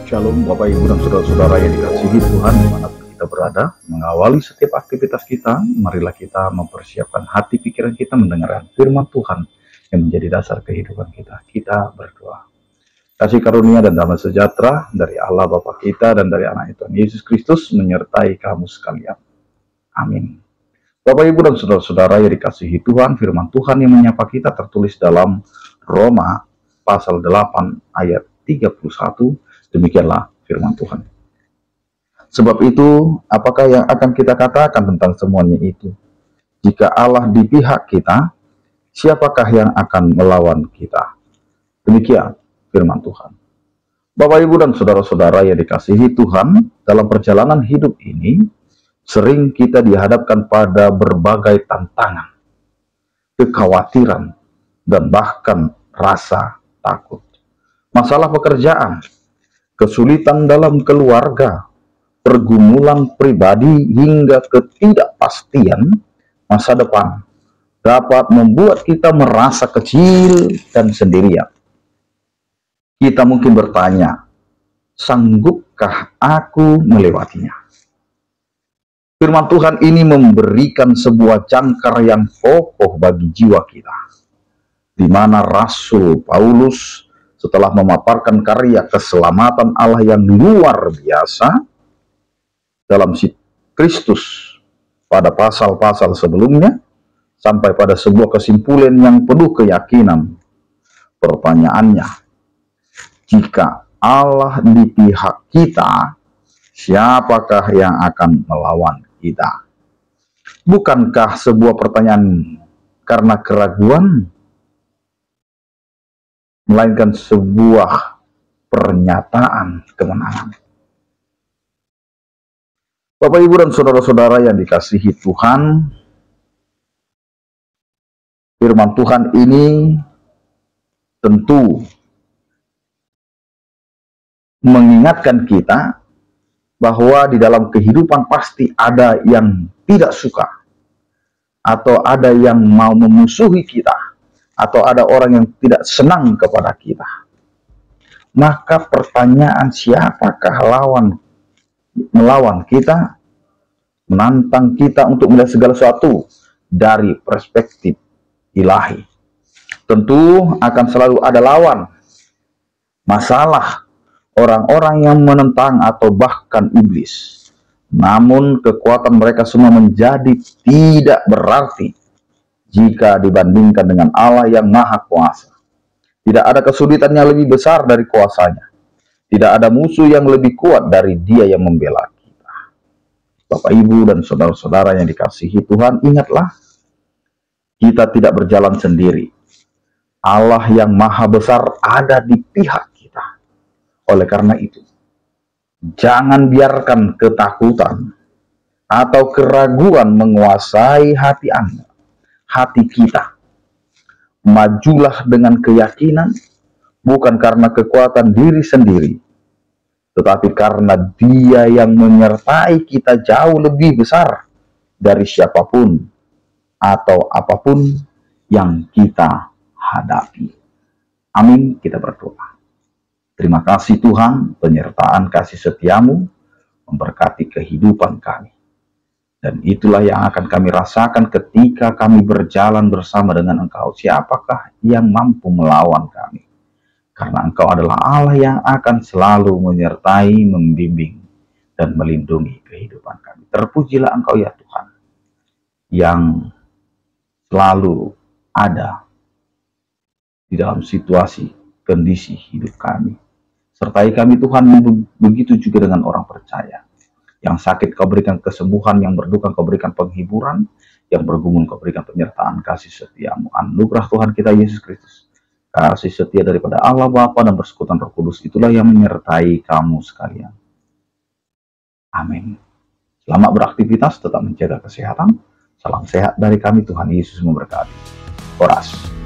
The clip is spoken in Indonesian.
Shalom Bapak Ibu dan Saudara-saudara yang dikasihi Tuhan dimanapun kita berada. Mengawali setiap aktivitas kita, marilah kita mempersiapkan hati pikiran kita mendengarkan firman Tuhan yang menjadi dasar kehidupan kita. Kita berdoa. Kasih karunia dan damai sejahtera dari Allah Bapa kita dan dari anak Tuhan Yesus Kristus menyertai kamu sekalian. Amin. Bapak Ibu dan Saudara-saudara yang dikasihi Tuhan, firman Tuhan yang menyapa kita tertulis dalam Roma pasal 8 ayat 31. Demikianlah firman Tuhan. Sebab itu, apakah yang akan kita katakan tentang semuanya itu? Jika Allah di pihak kita, siapakah yang akan melawan kita? Demikian firman Tuhan. Bapak, Ibu, dan Saudara-saudara yang dikasihi Tuhan, dalam perjalanan hidup ini, sering kita dihadapkan pada berbagai tantangan, kekhawatiran, dan bahkan rasa takut. Masalah pekerjaan, kesulitan dalam keluarga, pergumulan pribadi, hingga ketidakpastian masa depan dapat membuat kita merasa kecil dan sendirian. Kita mungkin bertanya, sanggupkah aku melewatinya? Firman Tuhan ini memberikan sebuah jangkar yang kokoh bagi jiwa kita, di mana Rasul Paulus setelah memaparkan karya keselamatan Allah yang luar biasa dalam Kristus pada pasal-pasal sebelumnya, sampai pada sebuah kesimpulan yang penuh keyakinan. Pertanyaannya, jika Allah di pihak kita, siapakah yang akan melawan kita? Bukankah sebuah pertanyaan karena keraguan, melainkan sebuah pernyataan kemenangan. Bapak, Ibu, dan Saudara-saudara yang dikasihi Tuhan, firman Tuhan ini tentu mengingatkan kita bahwa di dalam kehidupan pasti ada yang tidak suka, atau ada yang mau memusuhi kita, atau ada orang yang tidak senang kepada kita. Maka pertanyaan, siapakah melawan kita, menantang kita untuk melihat segala sesuatu dari perspektif ilahi. Tentu akan selalu ada lawan, masalah, orang-orang yang menentang atau bahkan iblis. Namun kekuatan mereka semua menjadi tidak berarti jika dibandingkan dengan Allah yang Maha Kuasa. Tidak ada kesulitan yang lebih besar dari kuasanya. Tidak ada musuh yang lebih kuat dari Dia yang membela kita. Bapak, Ibu, dan Saudara-saudara yang dikasihi Tuhan, ingatlah, kita tidak berjalan sendiri. Allah yang Maha Besar ada di pihak kita. Oleh karena itu, jangan biarkan ketakutan atau keraguan menguasai hati Anda, hati kita. Majulah dengan keyakinan, bukan karena kekuatan diri sendiri, tetapi karena Dia yang menyertai kita jauh lebih besar dari siapapun atau apapun yang kita hadapi. Amin. Kita berdoa. Terima kasih Tuhan, penyertaan kasih setiamu memberkati kehidupan kami. Dan itulah yang akan kami rasakan ketika kami berjalan bersama dengan Engkau. Siapakah yang mampu melawan kami? Karena Engkau adalah Allah yang akan selalu menyertai, membimbing, dan melindungi kehidupan kami. Terpujilah Engkau ya Tuhan, yang selalu ada di dalam situasi, kondisi hidup kami. Sertai kami Tuhan, begitu juga dengan orang percaya. Yang sakit Kau berikan kesembuhan, yang berduka Kau berikan penghiburan, yang bergumul Kau berikan penyertaan kasih setiamu. Anugerah Tuhan kita Yesus Kristus, kasih setia daripada Allah Bapa dan persekutuan Roh Kudus, itulah yang menyertai kamu sekalian. Amin. Selamat beraktivitas, tetap menjaga kesehatan. Salam sehat dari kami, Tuhan Yesus memberkati. Horas.